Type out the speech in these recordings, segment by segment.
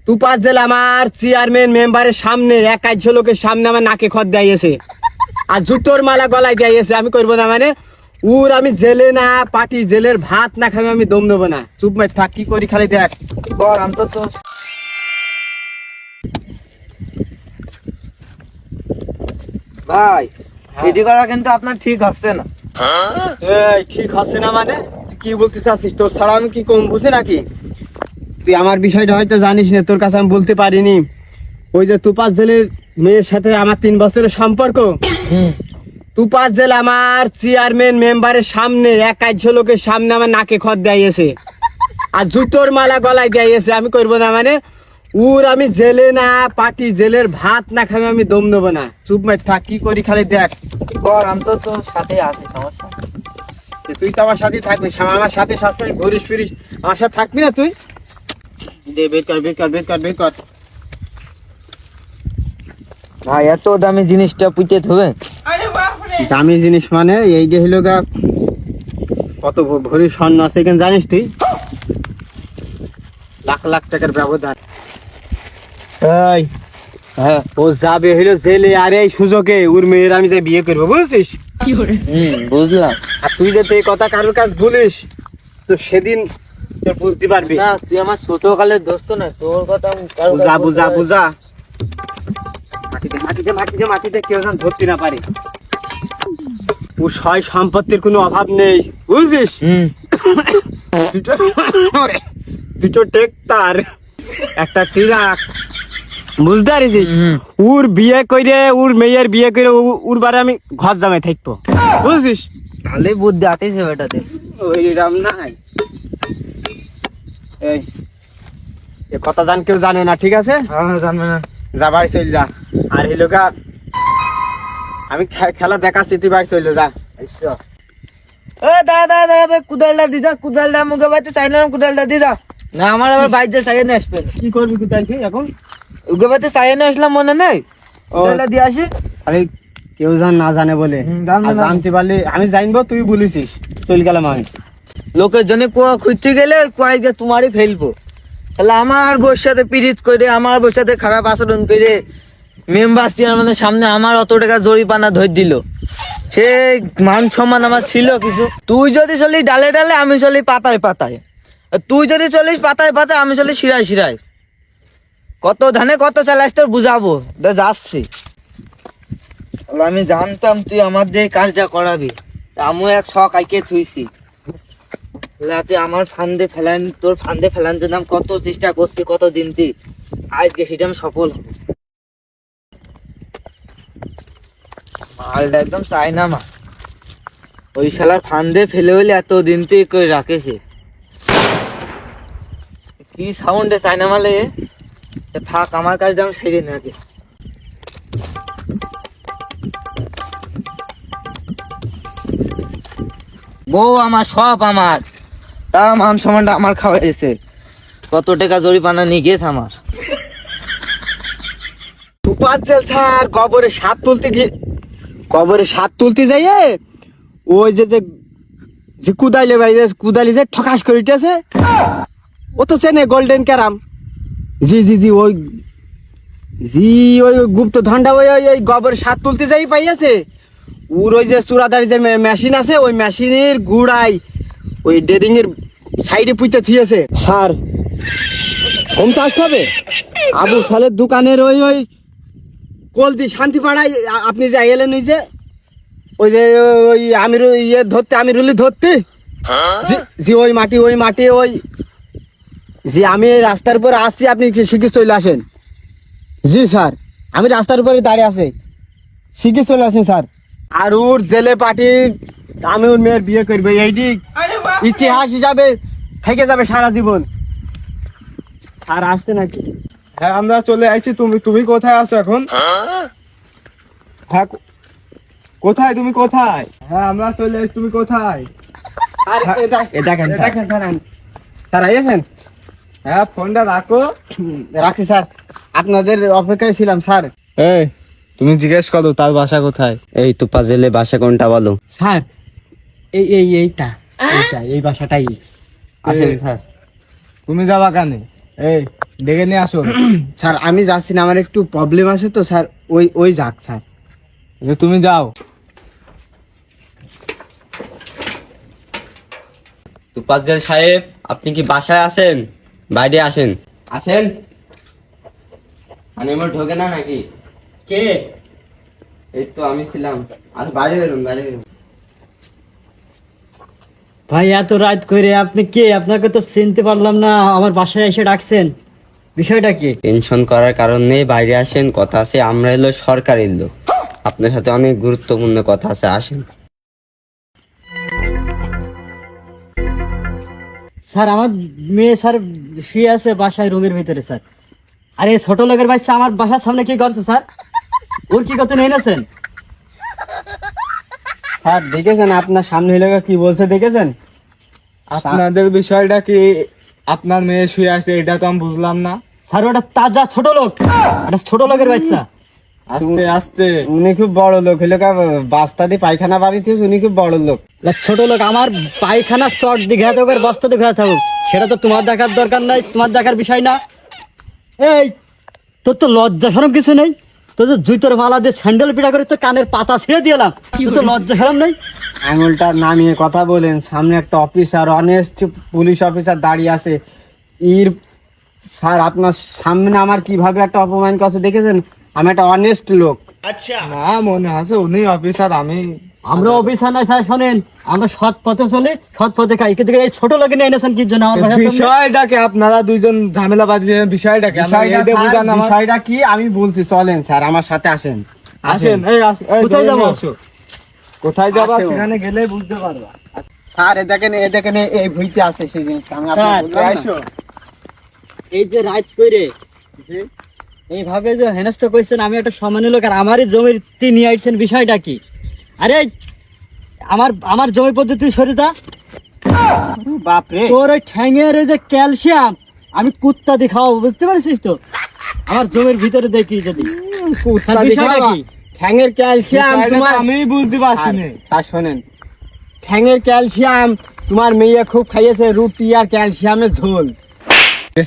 তুপাস জেলা আমার চেয়ারম্যান মেম্বারের সামনে 100 লোকের সামনে আমার নাকে খত দিয়েছে আর জুতোর মালা গলায় দিয়েছে। আমি করবো না মানে আমি জেলে না পাটি জেলের ভাত না খাবে আমি দম নেবো না। চুপ মাই থাক, কি করি খালি দেখ। বল আমি তো ভাই এটি করা কিন্তু আপনার ঠিক হচ্ছে না। এই ঠিক হচ্ছে না মানে তুই কি বলতে চাচ্ছিস? তোর ছাড়া আমি কি কম বুঝি নাকি? তুই আমার বিষয়টা হয়তো জানিস না, তোর কাছে আমি বলতে পারিনি। ওই যে তুপাস জেলের মেয়ের সাথে আমার 3 বছরের সম্পর্ক। তুপাস জেল আমার চেয়ারম্যান মেম্বারের সামনে 100 লোকের সামনে আমার নাকে খত দিয়েছে আর জুতোর মালা গলায় দিয়েছে। আমি করবো না মানে আমি জেলে না পাটি জেলের ভাত না খাবে আমি দম নেবো না। চুপ মাই থাক, কি করি খালি দেখ। বল আমি তো তোর সাথে আছি, সমস্যা তুই তো আমার সাথে থাকবি, আমার সাথে সবসময় ঘুরিস ফিরিস, আমার সাথে থাকবি না তুই? দে বের কর বের কর বের কর বের কর। ভাই এত দামি জিনিসটা পুঁতে হবে? দামি জিনিস মানে এই যে হলো গা কত ভরি স্বর্ণ আছে এখানে জানিস তুই? লাখ লাখ টাকার ব্যবধান। এই হ্যাঁ ও যাবে হলো জেলে, আর এই সুযোগে ওর মেয়ের আমি যে বিয়ে করবো বুঝছিস? বুঝলাম। আর তুই যদি এই কথা কারোর কাছে বলিস তো সেদিন তোর বুঝতে পারবি না তুই আমার ছোট কালের দোস্ত না, তোর কথা আমি বুঝা বুঝা বুঝা। মাটিতে মাটিতে মাটিতে মাটিতে কেউ যেন ধরতে না পারে। ও সয় সম্পত্তির কোনো অভাব নেই বুঝছিস? দুটো টেক্টার একটা ট্রাক, বুঝতে পারিস? ওর বিয়ে করে ওর মেয়ের বিয়ে করে ওর বারে আমি ঘর জামাই থাকবো বুঝছিস? ভালোই বুদ্ধি আটিছে বেটাতে। ওইরাম নাই। এই এ কথা জান কেউ জানে না, ঠিক আছে? হ্যাঁ জানবে না। যা বাড়ি চল যা। আর হিলোকা আমি খেলা দেখাচ্ছি, তুই বাড়ি চলে যা। দাঁড়া দাঁড়া দাঁড়া, কুদালটা দি যা, কুদালটা মুখে বাইতে চাই না, কুদালটা দি যা। না আমার আবার বাইতে চাই না আসবে। কি করবি কোথায় কি এখন? উগে বাইতে চাই না আসলাম মনে নেই, কুদালটা দিয়ে আসি। আরে কেউ জান না জানে বলে জানবে না। জানতে পারলে আমি জানবো, তুই বলেছিস চল গেলাম আমি। লোকের জন্য কুয়া খুঁজতে গেলে কুয়াই গিয়ে তোমারই ফেলবো। তাহলে আমার বউর সাথে পিরিত করে, আমার বউর সাথে খারাপ আচরণ করে মেম্বার চেয়ারম্যানের সামনে আমার অত টাকা জরিপানা ধরে দিল। সে মান সম্মান আমার ছিল কিছু? তুই যদি চলি ডালে ডালে, আমি চলি পাতায় পাতায়। আর তুই যদি চলিস পাতায় পাতায়, আমি চলি শিরায় শিরায়। কত ধানে কত চালাস তোর বুঝাবো, যাচ্ছি। আমি জানতাম তুই আমার দিয়ে কাজটা করাবি, আমিও এক শখ আইকে ছুঁইছি। তুই আমার ফান্দে ফেলান, তোর ফান্দে ফেলান জন্য আমি কত চেষ্টা করছি, কত দিন তুই আজকে সেটা আমি সফল হব। মালটা একদম চাই না মা, ওই শালার ফান্দে ফেলে হইলে এত দিন তুই করে রাখেছে। কি সাউন্ডে চাই না মালে, থাক আমার কাজটা আমি সেরে নাকি। বউ আমার সব আমার, তা মান সম্মানটা আমার খাওয়াইছে। কত টাকা জরিপানা নিয়ে গেছে আমার। তুপাস জেল স্যার কবরে সাত তুলতে গিয়ে, কবরে সাত তুলতে যাইয়ে ওই যে যে যে কুদাইলে ভাই, কুদালি যে ঠকাস করে উঠেছে, ও তো চেনে গোল্ডেন ক্যারাম। জি জি জি ওই জি ওই গুপ্ত ধান্ডা ওই ওই গোবরে সাত তুলতে যাই পাইয়াছে। ওর ওই যে চূড়াদারি যে মেশিন আছে, ওই মেশিনের গুড়াই ওই ডেরিং এর সাইডে পুঁতে থিয়েছে। স্যার কমতে আসতে হবে। আবু সালের দোকানের ওই ওই কলদি শান্তি পাড়ায় আপনি যে এলেন, ওই যে ওই যে ওই আমির ইয়ে ধরতে, আমিরুলি ধরতে, জি ওই মাটি ওই মাটি ওই জি। আমি রাস্তার উপর আসছি, আপনি শিখে চলে আসেন। জি স্যার আমি রাস্তার উপরে দাঁড়িয়ে আছি, শিখে চলে আসেন স্যার। আর ওর জেলে পার্টি আমি ওর মেয়ের বিয়ে করবো, এইটি ইতিহাস হিসাবে থেকে যাবে সারা জীবন। আর আসতে নাকি? হ্যাঁ আমরা চলে আসছি। তুমি তুমি কোথায় আছো এখন? হ্যাঁ কোথায় তুমি, কোথায়? হ্যাঁ আমরা চলে এসেছি, তুমি কোথায়? আর দেখেন স্যার আইয়েছেন। হ্যাঁ ফোনটা রাখো। রাখছি স্যার, আপনাদের অপেক্ষায় ছিলাম স্যার। এই তুমি জিজ্ঞেস করো তার বাসা কোথায়। এই তো পাজেলে বাসা কোনটা বলো? স্যার এইটা এই বাসাটাই। আসেন স্যার। তুমি যাবা কানে? এই ডেকে নিয়ে আসুন। স্যার আমি যাচ্ছি না, আমার একটু প্রবলেম আছে তো স্যার, ওই ওই যাক স্যার। তুমি যাও। তোফাজ্জল সাহেব, আপনি কি বাসায় আছেন? বাইরে আসেন, আসেন। আনিমল ঢোকে না নাকি? কে? এই তো আমি ছিলাম। আর বাইরে বেরুন, বাইরে বেরুন। ভাই এত রাত করে আপনি কে? আপনাকে তো চিনতে পারলাম না, আমার বাসায় এসে ডাকছেন, বিষয়টা কি? টেনশন করার কারণ নেই, বাইরে আসেন, কথা আছে। আমরা এলো সরকারের লোক, আপনার সাথে অনেক গুরুত্বপূর্ণ কথা আছে, আসেন। স্যার আমার মেয়ে স্যার শুয়ে আছে বাসায় রুমের ভিতরে স্যার। আরে ছোট লোকের বাচ্চা আমার বাসার সামনে কি করছে স্যার? ওর কি করতে এনেছেন? স্যার দেখেছেন আপনার সামনে হইলে কি বলছে, দেখেছেন? আপনাদের বিষয়টা কি? আপনার মেয়ে শুয়ে আছে, এটা তো আমি বুঝলাম না। স্যার ওটা তাজা ছোট লোক, এটা ছোট লোকের বাচ্চা। আস্তে আস্তে। উনি খুব বড় লোক, হইলো বাস্তা দিয়ে পায়খানা বাড়িতে, উনি খুব বড় লোক। তা ছোট লোক আমার পায়খানা চট দিয়ে ঘেরা থাকুক আর বস্তা দিয়ে ঘেরা থাকুক, সেটা তো তোমার দেখার দরকার নাই, তোমার দেখার বিষয় না। এই তোর তো লজ্জা শরম কিছু নেই? তোর তো জুতোর মালা দিয়ে স্যান্ডেল পিটা করে তো কানের পাতা ছিঁড়ে দিলাম, তোর তো লজ্জা শরম নেই? আঙুলটা নামিয়ে কথা বলেন, সামনে একটা অফিসার, অনেস্ট পুলিশ অফিসার দাঁড়িয়ে আছে। স্যার আপনার সামনে আমার কিভাবে একটা অপমান করছে দেখেছেন? আমি একটা অনেস্ট লোক। না মনে আছে উনি অফিসার, আমি আমরা অফিসার নাই স্যার, শোনেন আমরা সৎ পথে চলি, সৎ পথে খাই, কিন্তু এই ছোট লোকে নিয়ে এনেছেন কি জন্য আমার বাসার সামনে? বিষয়টাকে আপনারা দুইজন ঝামেলা বাঁধিয়ে বিষয়টাকে বিষয়টা কি আমি বলছি, চলেন স্যার আমার সাথে আসেন। আসেন। এই কোথায় যাবো? কোথায় যাবো? আসো। সেখানে গেলে বুঝতে পারবা। স্যার এ দেখেন এই ভুইতে আছে সেই জিনিসটা আমি স্যার, আপনাকে বললাম না? এই যে রাজ করে এইভাবে যে হেনস্থ করছেন, আমি একটা সম্মানীয় লোক আর আমারই জমির নিয়ে আসছেন, বিষয়টা কি? আরে আমার জমি পদ্ধতি সরিতা, বাপরে, তোর ওই ঠ্যাঙের ওই যে ক্যালসিয়াম আমি কুত্তা দিয়ে খাওয়াবো, বুঝতে পারছিস তো? আমার জমির ভিতরে দেখি যদি কুত্তা বিষয়টা দেখাবা? কি? ঠ্যাঙের ক্যালসিয়াম তোমার, আমি বুঝতে পারছি না। স্যার শোনেন, ঠ্যাঙের ক্যালসিয়াম তোমার মেয়ে খুব খাইয়েছে, রুটি আর ক্যালসিয়ামের ঝোল।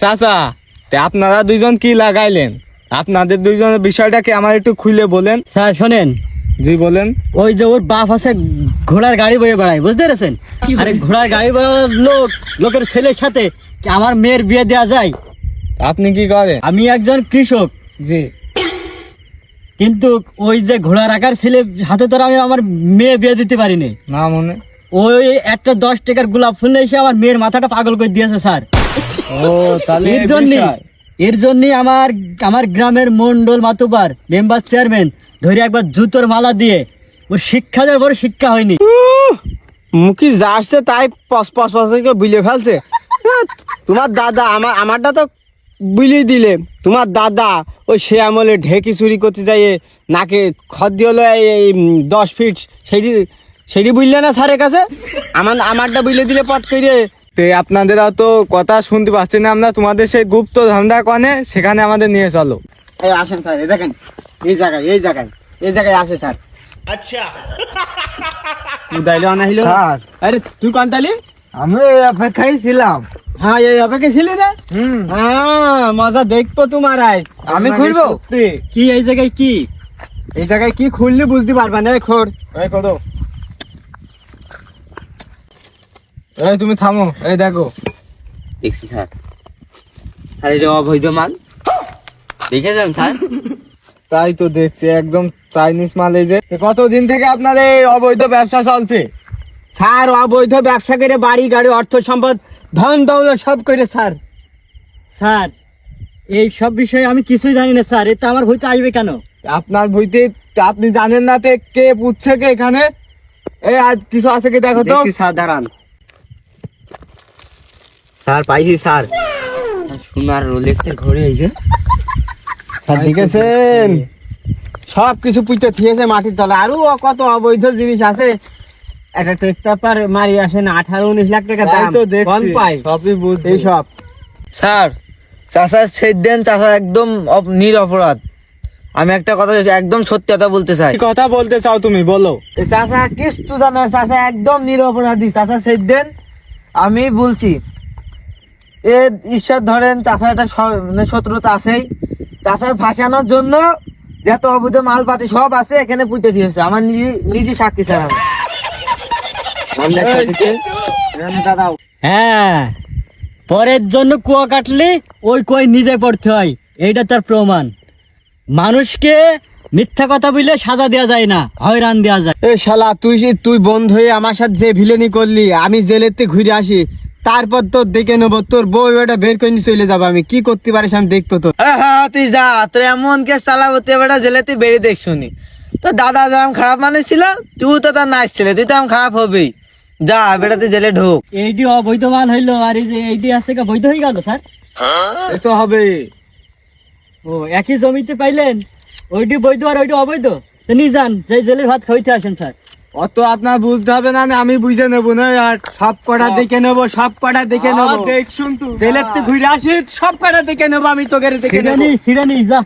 চাচা, আপনারা দুইজন কি লাগাইলেন? আপনাদের দুইজনের বিষয়টাকে আমার একটু খুলে বলেন। স্যার শোনেন, জি বলেন। ওই যে ওর বাপ আছে ঘোড়ার গাড়ি বয়ে বেড়ায়, বুঝতে পেরেছেন? আরে ঘোড়ার গাড়ি বয়ে লোকের ছেলের সাথে কি আমার মেয়ের বিয়ে দেওয়া যায়? আপনি কি করেন? আমি একজন কৃষক, জি। কিন্তু ওই যে ঘোড়ার আকার ছেলে হাতে ধরে আমি আমার মেয়ে বিয়ে দিতে পারিনি। না মনে। ওই একটা 10 টাকার গোলাপ ফুল নিয়ে এসে আমার মেয়ের মাথাটা পাগল করে দিয়েছে স্যার। ও তাহলে এর জন্য আমার গ্রামের মন্ডল মাতুবার মেম্বার চেয়ারম্যান ধরে একবার জুতোর মালা দিয়ে ওর শিক্ষা দেওয়ার পরে শিক্ষা হয়নি। মুখি যা আসছে তাই পস পস পস করে বুঝে ফেলছে। তোমার দাদা আমারটা তো বুঝিয়ে দিলে, তোমার দাদা ওই সে আমলে ঢেকি চুরি করতে যাই নাকে খদ্দি হলো এই 10 ফিট, সেটি বুঝলে না স্যারের কাছে? আমারটা বুঝলে দিলে পট করে। আপনাদের তো কথা শুনতে পাচ্ছি না আমরা, তোমাদের সেই গুপ্ত ধান্দা কনে সেখানে আমাদের নিয়ে চলো। এই আসেন স্যার, এই দেখেন এই জায়গায় আসে স্যার। আচ্ছা উদাইলো আনা হইলো। স্যার, আরে তুই কোনটালি? আমি অপেক্ষায় ছিলাম। হ্যাঁ এই অপেক্ষা ছিলে না? হ্যাঁ মজা দেখবো তোমার। আমি খুলবো কি এই জায়গায় কি? এই জায়গায় কি খুললে বুঝতে পারবা না। খোর এই কত, এই তুমি থামো, এই দেখো। দেখছি স্যার, স্যার এটা অবৈধ মাল, দেখেছেন স্যার? তাই তো দেখছি, একদম চাইনিজ মাল। এই যে কতদিন থেকে আপনার এই অবৈধ ব্যবসা চলছে? স্যার অবৈধ ব্যবসা করে বাড়ি গাড়ি অর্থ সম্পদ ধন দৌলত সব করে স্যার। স্যার এই সব বিষয়ে আমি কিছুই জানি না স্যার, এটা আমার ভুইতে আসবে কেন? আপনার বইতে আপনি জানেন না তে কে পুচ্ছে কে এখানে? এই আজ কিছু আছে কি দেখো তো। দেখছি স্যার, দাঁড়ান স্যার, পাইছি স্যার। সোনার রোলেক্সের ঘড়ি হয়েছে স্যার দেখেছেন, সব কিছু পুঁতে থিয়েছে মাটির তলে। আরো কত অবৈধ জিনিস আছে। একটা টেকটাপার মারি আসেন 18-19 লাখ টাকা তাই দাম, তো কোন দেখছি, পাই সবই বুঝছি। এই সব। স্যার, চাচা ছেদ দেন, চাচা একদম নিরপরাধ। আমি একটা কথা একদম সত্যি কথা বলতে চাই। কি কথা বলতে চাও তুমি, বলো। এই চাচা কিছু জানে না, চাচা একদম নিরপরাধী। চাচা ছেদ দেন, আমি বলছি। এ ঈশ্বর ধরেন চাষার একটা মানে শত্রুতা আছেই, চাষার ফাঁসানোর জন্য যত অবৈধ মালপাতি সব আছে এখানে পুঁতে দিয়েছে, আমার নিজে সাক্ষী স্যার আমি। দাদাও হ্যাঁ, পরের জন্য কুয়া কাটলে ওই কুয়ায় নিজে পড়তে হয়, এইটা তার প্রমাণ। মানুষকে মিথ্যা কথা বলে সাজা দেওয়া যায় না, হয়রান দেওয়া যায়। এ শালা তুই বন্ধু হয়ে আমার সাথে যে ভিলেনি করলি, আমি জেলেতে ঘুরে আসি, তারপর তোর দেখে নেবো, তোর বউ ওটা বের করে নিয়ে চলে যাবো, আমি কি করতে পারিস আমি দেখবো তো। আরে হ্যাঁ তুই যা, তোর এমন কে চালাবো তুই বেটা জেলে তুই বেরিয়ে দেখ শুনি। তো দাদা যেরকম খারাপ মানুষ ছিল, তুই তো তার নাইস ছিলে, তুই তো এমন খারাপ হবেই। যা বেটা তুই জেলে ঢোক। এইটি অবৈধ মাল হইলো, আর এই যে এইটি আছে কি বৈধ হয়ে গেল স্যার? এ তো হবে। ও একই জমিতে পাইলেন, ওইটি বৈধ আর ওইটি অবৈধ, তো নিয়ে যান, যে জেলের ভাত খাইতে আসেন স্যার। অত আপনার বুঝতে হবে না, আমি বুঝে নেবো না, আর সব কটা দেখে নেবো, সব কটা দেখে নেবো। দেখ শুন তুই জেলেতে ঘুরে আসি, সব কটা দেখে নেবো, আমি তোকে দেখে নেবো। সিরানি যা।